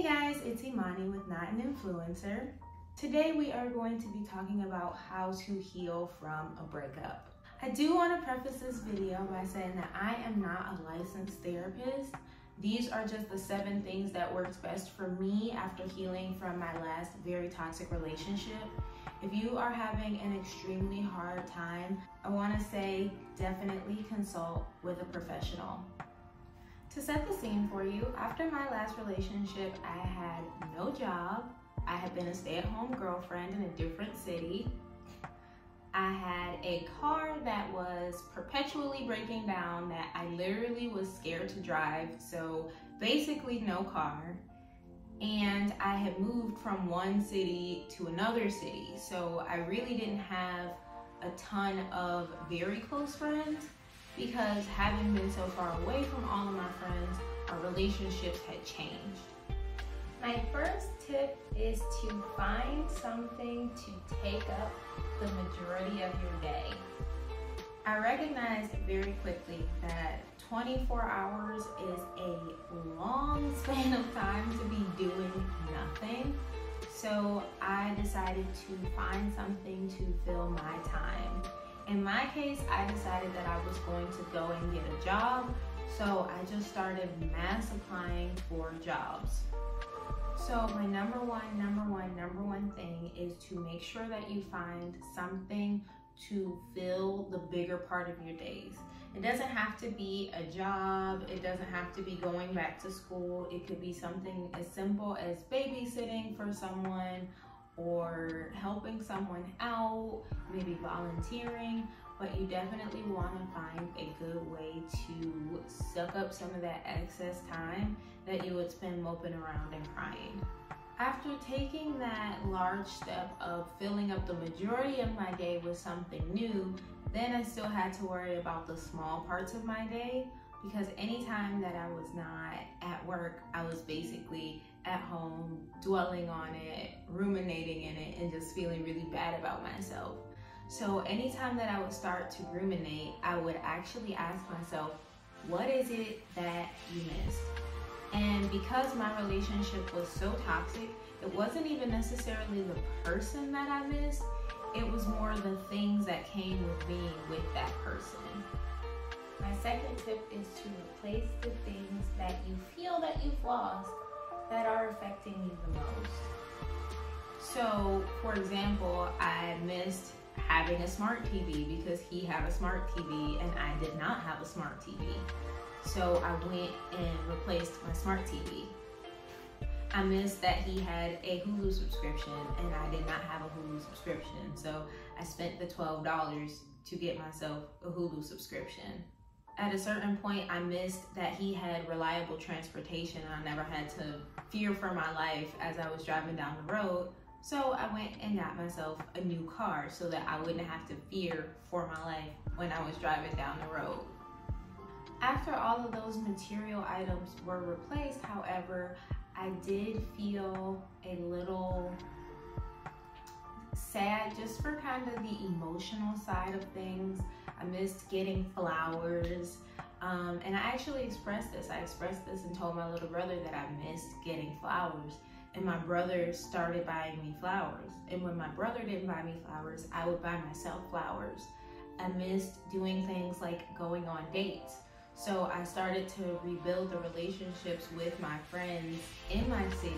guys, it's Imani with Not an Influencer. Today we are going to be talking about how to heal from a breakup. I do want to preface this video by saying that I am not a licensed therapist. These are just the 7 things that works best for me after healing from my last very toxic relationship. If you are having an extremely hard time, I want to say definitely consult with a professional. To set the scene for you, after my last relationship, I had no job. I had been a stay-at-home girlfriend in a different city. I had a car that was perpetually breaking down that I literally was scared to drive, so basically no car. And I had moved from one city to another city, so I really didn't have a ton of very close friends because having been so far away from all of my friends, our relationships had changed. My first tip is to find something to take up the majority of your day. I recognized very quickly that 24 hours is a long span of time to be doing nothing. So I decided to find something to fill my time. In my case, I decided that I was going to go and get a job. So I just started mass applying for jobs. So my number one thing is to make sure that you find something to fill the bigger part of your days. It doesn't have to be a job. It doesn't have to be going back to school. It could be something as simple as babysitting for someone or helping someone out, maybe volunteering, but you definitely want to find a good way to suck up some of that excess time that you would spend moping around and crying. After taking that large step of filling up the majority of my day with something new, then I still had to worry about the small parts of my day, because anytime that I was not at work, I was basically at home, dwelling on it, ruminating in it, and just feeling really bad about myself. So anytime that I would start to ruminate, I would actually ask myself, what is it that you missed? And because my relationship was so toxic, it wasn't even necessarily the person that I missed, it was more the things that came with being with that person. My second tip is to replace the things that you feel that you've lost that are affecting you the most. So, for example, I missed having a smart TV because he had a smart TV and I did not have a smart TV. So I went and replaced my smart TV. I missed that he had a Hulu subscription and I did not have a Hulu subscription. So I spent the $12 to get myself a Hulu subscription. At a certain point, I missed that he had reliable transportation and I never had to fear for my life as I was driving down the road. So I went and got myself a new car so that I wouldn't have to fear for my life when I was driving down the road. After all of those material items were replaced, however, I did feel a little sad just for kind of the emotional side of things. I missed getting flowers, and I actually expressed this. I expressed this and told my little brother that I missed getting flowers, and my brother started buying me flowers. And when my brother didn't buy me flowers, I would buy myself flowers. I missed doing things like going on dates. So I started to rebuild the relationships with my friends in my city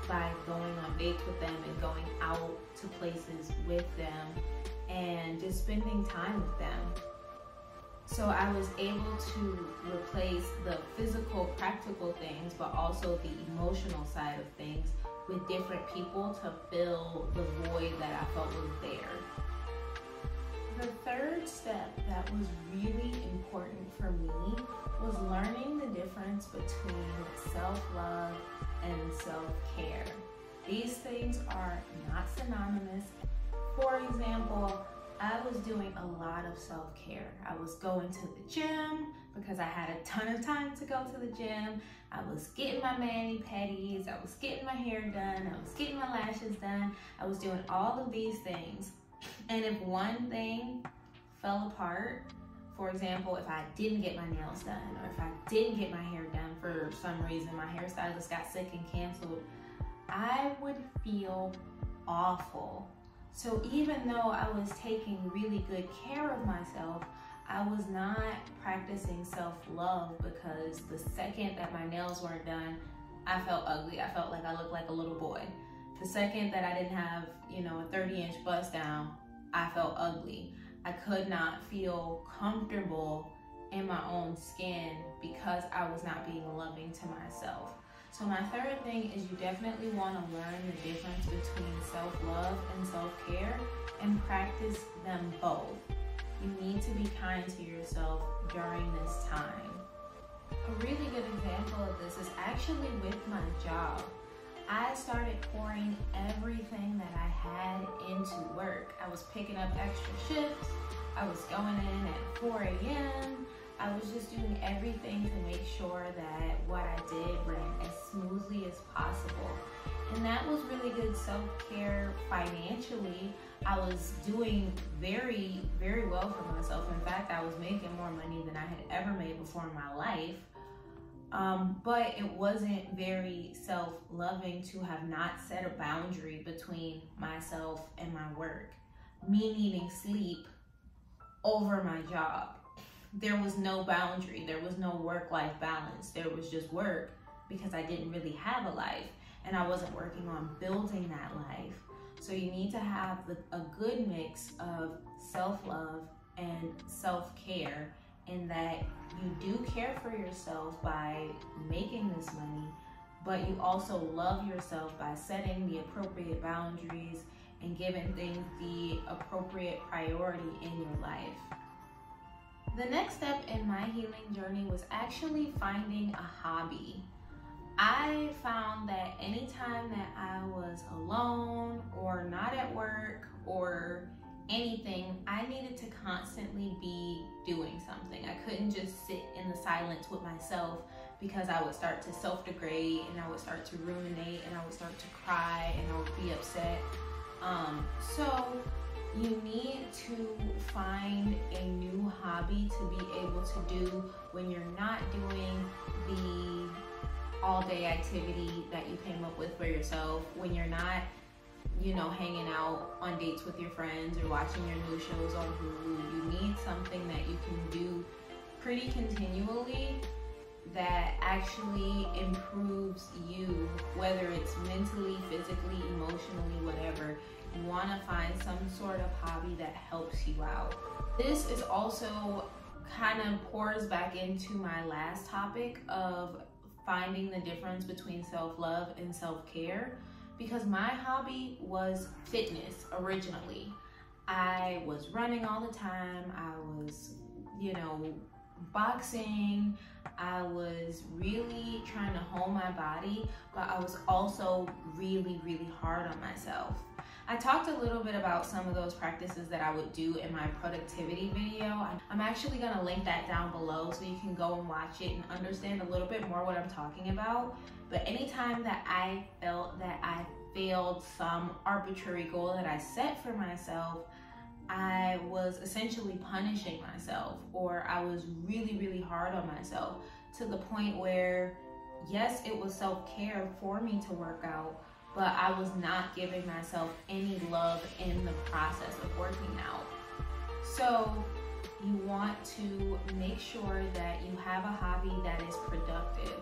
by going on dates with them and going out to places with them and just spending time with them. So I was able to replace the physical, practical things, but also the emotional side of things with different people to fill the void that I felt was there. The third step that was really important for me was learning the difference between self-love and self-care. These things are not synonymous. For example, I was doing a lot of self-care. I was going to the gym because I had a ton of time to go to the gym. I was getting my mani-pedis, I was getting my hair done, I was getting my lashes done. I was doing all of these things. And if one thing fell apart For example, if I didn't get my nails done, or if I didn't get my hair done for some reason, my hairstylist got sick and canceled, I would feel awful. So even though I was taking really good care of myself, I was not practicing self-love, because the second that my nails weren't done, I felt ugly. I felt like I looked like a little boy. The second that I didn't have, you know, a 30-inch bust down, I felt ugly. I could not feel comfortable in my own skin because I was not being loving to myself. So my third thing is, you definitely want to learn the difference between self-love and self-care and practice them both. You need to be kind to yourself during this time. A really good example of this is actually with my job. I started pouring everything that I had into work. I was picking up extra shifts. I was going in at 4 a.m. I was just doing everything to make sure that what I did ran as smoothly as possible. And that was really good self-care financially. I was doing very, very well for myself. In fact, I was making more money than I had ever made before in my life. But it wasn't very self-loving to have not set a boundary between myself and my work. Me needing sleep over my job. There was no boundary. There was no work-life balance. There was just work, because I didn't really have a life and I wasn't working on building that life. So you need to have a good mix of self-love and self-care, in that you do care for yourself by making this money, but you also love yourself by setting the appropriate boundaries and giving things the appropriate priority in your life. The next step in my healing journey was actually finding a hobby. I found that anytime that I was alone or not at work or anything, I needed to constantly be doing something. I couldn't just sit in the silence with myself, because I would start to self-degrade and I would start to ruminate and I would start to cry and I would be upset. So you need to find a new hobby to be able to do when you're not doing the all-day activity that you came up with for yourself, when you're not, you know, hanging out on dates with your friends or watching your new shows on Hulu. You need something that you can do pretty continually that actually improves you, whether it's mentally, physically, emotionally, whatever. You want to find some sort of hobby that helps you out. This is also kind of pours back into my last topic of finding the difference between self-love and self-care, because my hobby was fitness originally. I was running all the time. I was, you know, boxing. I was really trying to hone my body, but I was also really, really hard on myself. I talked a little bit about some of those practices that I would do in my productivity video. I'm actually going to link that down below so you can go and watch it and understand a little bit more what I'm talking about. But anytime that I felt that I failed some arbitrary goal that I set for myself, I was essentially punishing myself, or I was really, really hard on myself, to the point where, yes, it was self-care for me to work out, but I was not giving myself any love in the process of working out. So you want to make sure that you have a hobby that is productive.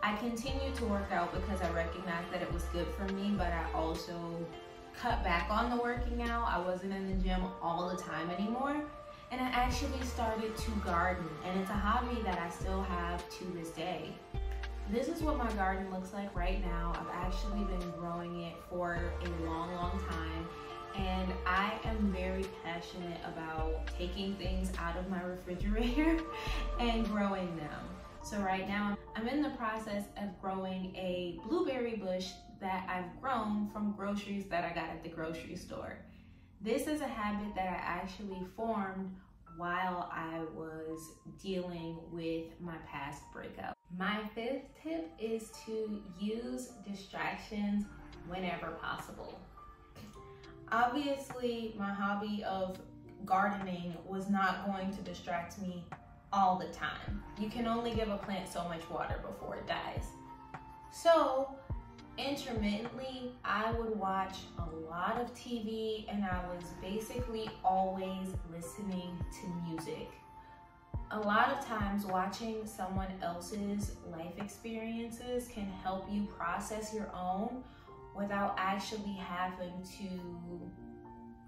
I continued to work out because I recognized that it was good for me, but I also cut back on the working out. I wasn't in the gym all the time anymore. And I actually started to garden, and it's a hobby that I still have to this day. This is what my garden looks like right now. I've actually been growing it for a long, long time. And I am very passionate about taking things out of my refrigerator and growing them. So right now, I'm in the process of growing a blueberry bush that I've grown from groceries that I got at the grocery store. This is a habit that I actually formed while I was dealing with my past breakup. My fifth tip is to use distractions whenever possible. Obviously, my hobby of gardening was not going to distract me all the time. You can only give a plant so much water before it dies. So intermittently, I would watch a lot of TV, and I was basically always listening to music. A lot of times watching someone else's life experiences can help you process your own without actually having to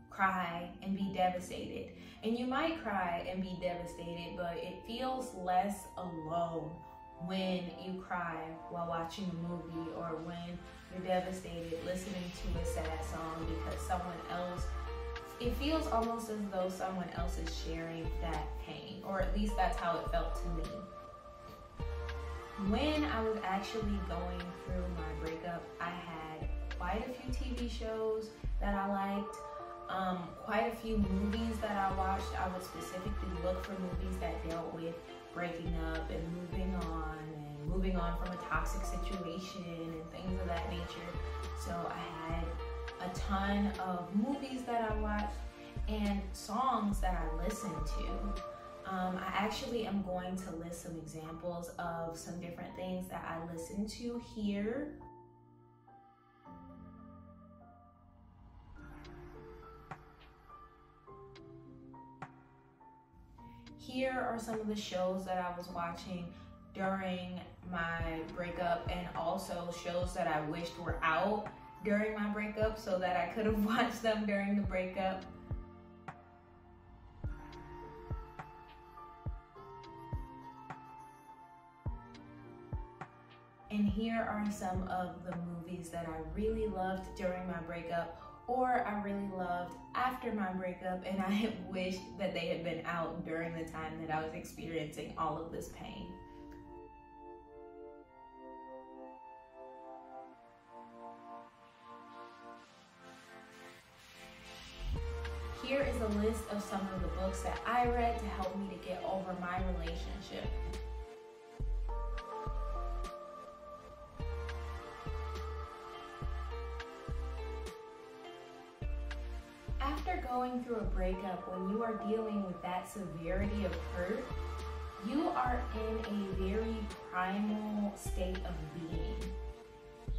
cry and be devastated. And you might cry and be devastated, but it feels less alone when you cry while watching a movie, or when you're devastated listening to a sad song because someone else, it feels almost as though someone else is sharing that pain, or at least that's how it felt to me. When I was actually going through my breakup, I had quite a few TV shows that I liked, quite a few movies that I watched. I would specifically look for movies that dealt with breaking up and moving on from a toxic situation and things of that nature. So I had a ton of movies that I watched and songs that I listened to. I actually am going to list some examples of some different things that I listened to here. Here are some of the shows that I was watching during my breakup, and also shows that I wished were out during my breakup so that I could have watched them during the breakup. And here are some of the movies that I really loved during my breakup, or I really loved after my breakup, and I wish that they had been out during the time that I was experiencing all of this pain. Here is a list of some of the books that I read to help me to get over my relationship. After going through a breakup, when you are dealing with that severity of hurt, you are in a very primal state of being.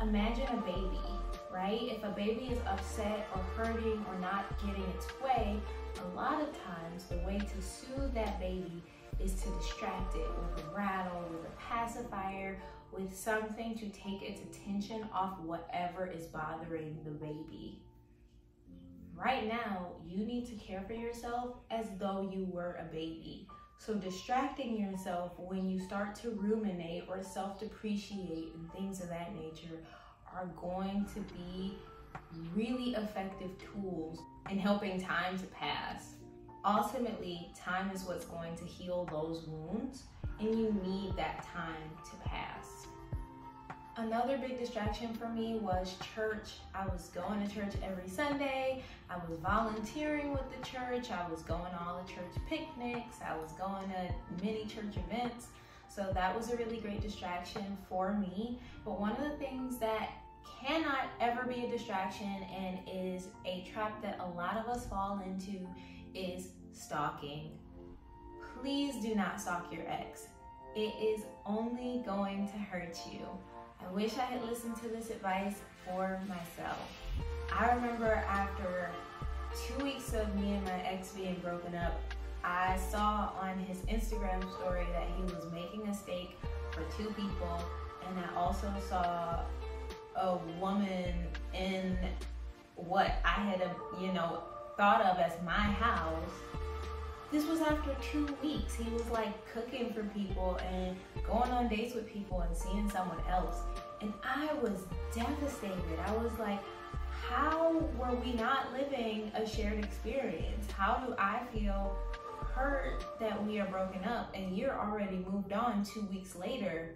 Imagine a baby, right? If a baby is upset or hurting or not getting its way, a lot of times the way to soothe that baby is to distract it with a rattle, with a pacifier, with something to take its attention off whatever is bothering the baby. Right now, you need to care for yourself as though you were a baby. So distracting yourself when you start to ruminate or self-depreciate and things of that nature are going to be really effective tools in helping time to pass. Ultimately, time is what's going to heal those wounds, and you need that time to pass. Another big distraction for me was church. I was going to church every Sunday. I was volunteering with the church. I was going to all the church picnics. I was going to many church events. So that was a really great distraction for me. But one of the things that cannot ever be a distraction and is a trap that a lot of us fall into is stalking. Please do not stalk your ex. It is only going to hurt you. I wish I had listened to this advice for myself. I remember after 2 weeks of me and my ex being broken up, I saw on his Instagram story that he was making a steak for 2 people, and I also saw a woman in what I had, thought of as my house. This was after 2 weeks. He was like cooking for people and going on dates with people and seeing someone else. And I was devastated. I was like, how were we not living a shared experience? How do I feel hurt that we are broken up and you're already moved on 2 weeks later?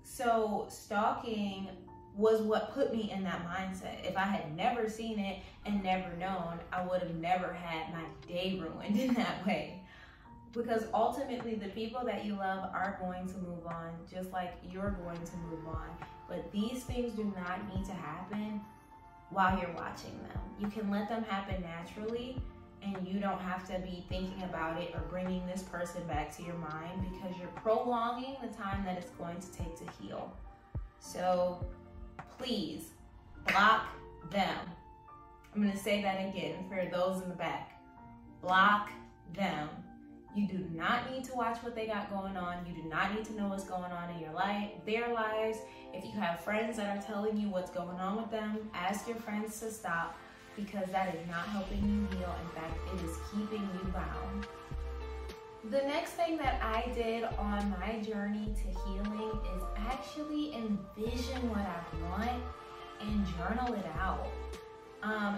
So stalking was what put me in that mindset. If I had never seen it and never known, I would have never had my day ruined in that way. Because ultimately, the people that you love are going to move on, just like you're going to move on. But these things do not need to happen while you're watching them. You can let them happen naturally and you don't have to be thinking about it or bringing this person back to your mind, because you're prolonging the time that it's going to take to heal. So please block them. I'm going to say that again for those in the back. Block them. You do not need to watch what they got going on. You do not need to know what's going on in your life, their lives. If you have friends that are telling you what's going on with them, ask your friends to stop, because that is not helping you heal. In fact, it is keeping you bound. The next thing that I did on my journey to healing is actually envision what I want and journal it out.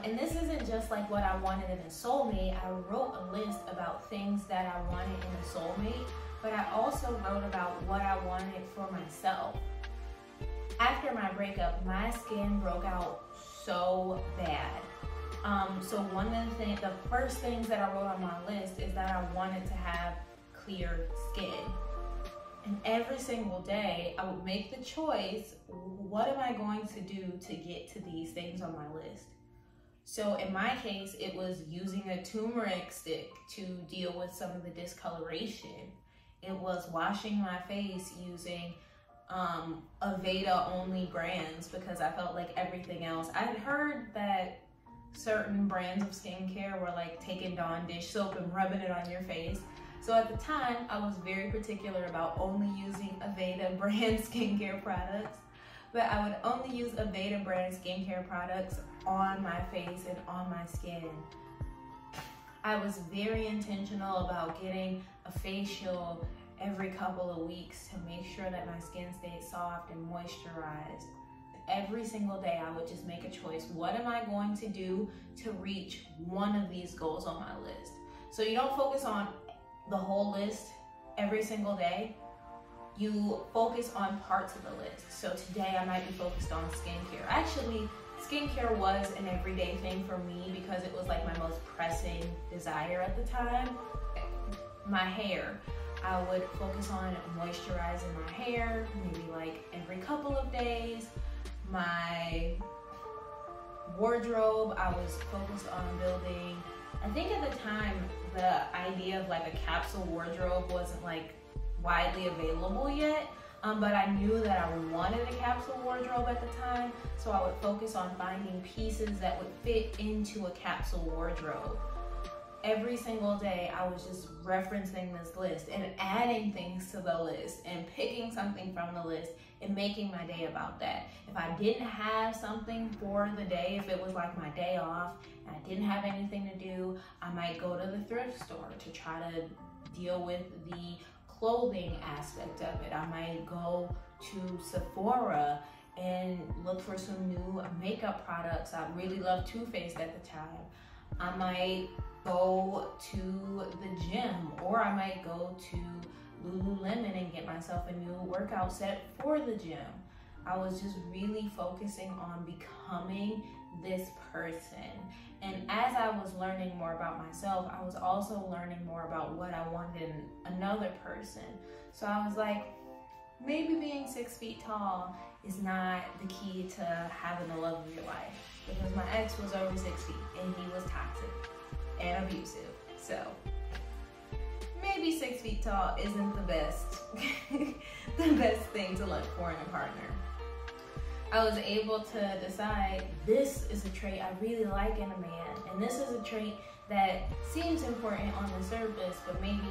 And this isn't just like what I wanted in a soulmate. I wrote a list about things that I wanted in a soulmate, but I also wrote about what I wanted for myself. After my breakup, my skin broke out so bad. So one of the first things that I wrote on my list is that I wanted to have clear skin. And every single day I would make the choice, what am I going to do to get to these things on my list? So in my case, it was using a turmeric stick to deal with some of the discoloration. It was washing my face using Aveda only brands, because I felt like everything else. I'd heard that certain brands of skincare were like taking Dawn dish soap and rubbing it on your face. So at the time, I was very particular about only using Aveda brand skincare products. But I would only use Aveda brand skincare products on my face and on my skin. I was very intentional about getting a facial every couple of weeks to make sure that my skin stayed soft and moisturized. Every single day I would just make a choice. What am I going to do to reach one of these goals on my list? So you don't focus on the whole list every single day. You focus on parts of the list. So today I might be focused on skincare. Actually, skincare was an everyday thing for me because it was like my most pressing desire at the time. My hair. I would focus on moisturizing my hair, maybe like every couple of days. My wardrobe, I was focused on building. I think at the time, the idea of like a capsule wardrobe wasn't like widely available yet, but I knew that I wanted a capsule wardrobe at the time, so I would focus on finding pieces that would fit into a capsule wardrobe. Every single day I was just referencing this list and adding things to the list and picking something from the list and making my day about that. If I didn't have something for the day, if it was like my day off and I didn't have anything to do, I might go to the thrift store to try to deal with the clothing aspect of it. I might go to Sephora and look for some new makeup products. I really loved Too Faced at the time. I might go to the gym, or I might go to Lululemon and get myself a new workout set for the gym. I was just really focusing on becoming this person. And as I was learning more about myself, I was also learning more about what I wanted in another person. So I was like, maybe being 6 feet tall is not the key to having the love of your life. Because my ex was over 6 feet and he was toxic and abusive. So maybe 6 feet tall isn't the best, the best thing to look for in a partner. I was able to decide this is a trait I really like in a man, and this is a trait that seems important on the surface, but maybe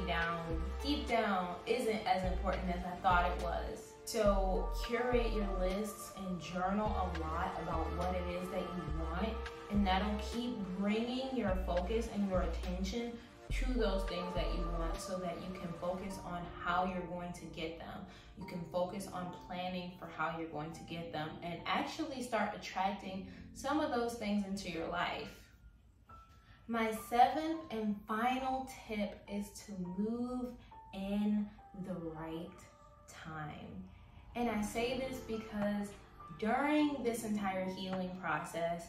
deep down isn't as important as I thought it was. So curate your lists and journal a lot about what it is that you want, and that'll keep bringing your focus and your attention to those things that you want, so that you can focus on how you're going to get them. You can focus on planning for how you're going to get them and actually start attracting some of those things into your life. My 7th and final tip is to move in the right time. And I say this because during this entire healing process,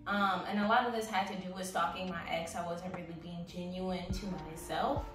and a lot of this had to do with stalking my ex, I wasn't really being genuine to myself,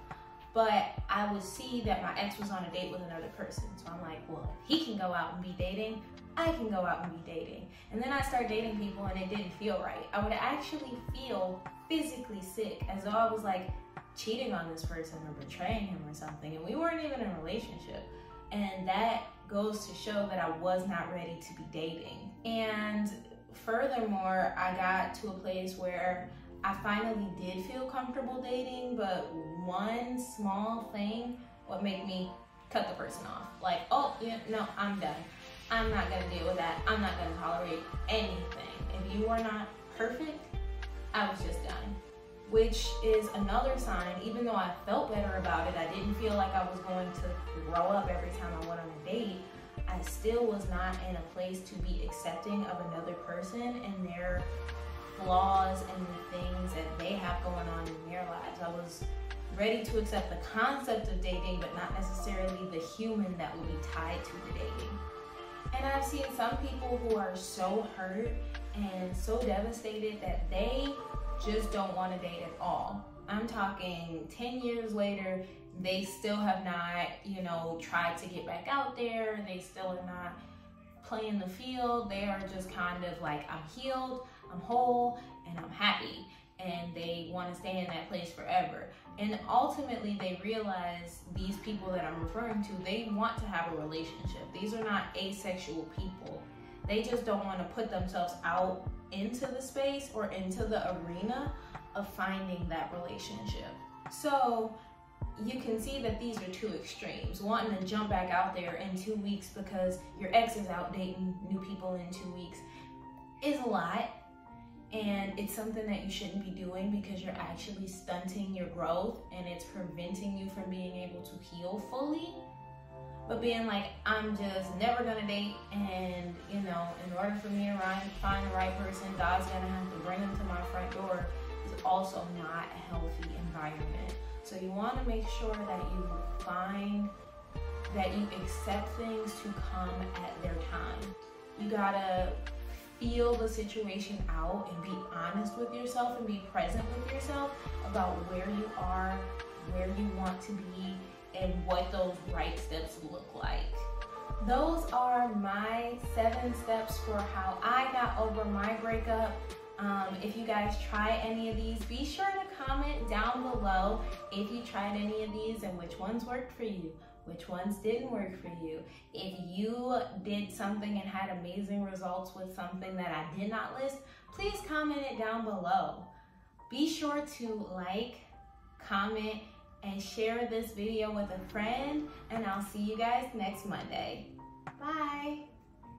but I would see that my ex was on a date with another person. So I'm like, well, if he can go out and be dating, I can go out and be dating. And then I start dating people and it didn't feel right. I would actually feel physically sick, as though I was like cheating on this person or betraying him or something. And we weren't even in a relationship. And that goes to show that I was not ready to be dating. And furthermore, I got to a place where I finally did feel comfortable dating, but one small thing would make me cut the person off. Like, oh, yeah, no, I'm done. I'm not gonna deal with that. I'm not gonna tolerate anything. If you are not perfect, I was just done. Which is another sign, even though I felt better about it, I didn't feel like I was going to grow up every time I went on a date, I still was not in a place to be accepting of another person and their flaws and the things that they have going on in their lives. I was ready to accept the concept of dating, but not necessarily the human that would be tied to the dating. And I've seen some people who are so hurt and so devastated that they just don't want to date at all. I'm talking 10 years later, they still have not, tried to get back out there. They still are not playing the field. They are just kind of like, I'm healed, I'm whole, and I'm happy. And they want to stay in that place forever. And ultimately they realize, these people that I'm referring to, they want to have a relationship. These are not asexual people. They just don't want to put themselves out into the space or into the arena of finding that relationship. So you can see that these are two extremes. Wanting to jump back out there in 2 weeks because your ex is out dating new people in 2 weeks is a lot. And it's something that you shouldn't be doing, because you're actually stunting your growth and it's preventing you from being able to heal fully. But being like, I'm just never gonna date, and in order for me to find the right person, God's gonna have to bring them to my front door, is also not a healthy environment. So you wanna make sure that you accept things to come at their time. You gotta feel the situation out and be honest with yourself and be present with yourself about where you are, where you want to be, and what those right steps look like. Those are my 7 steps for how I got over my breakup. If you guys try any of these, be sure to comment down below if you tried any of these and which ones worked for you, which ones didn't work for you. If you did something and had amazing results with something that I did not list, please comment it down below. Be sure to like, comment, and share this video with a friend, and I'll see you guys next Monday. Bye.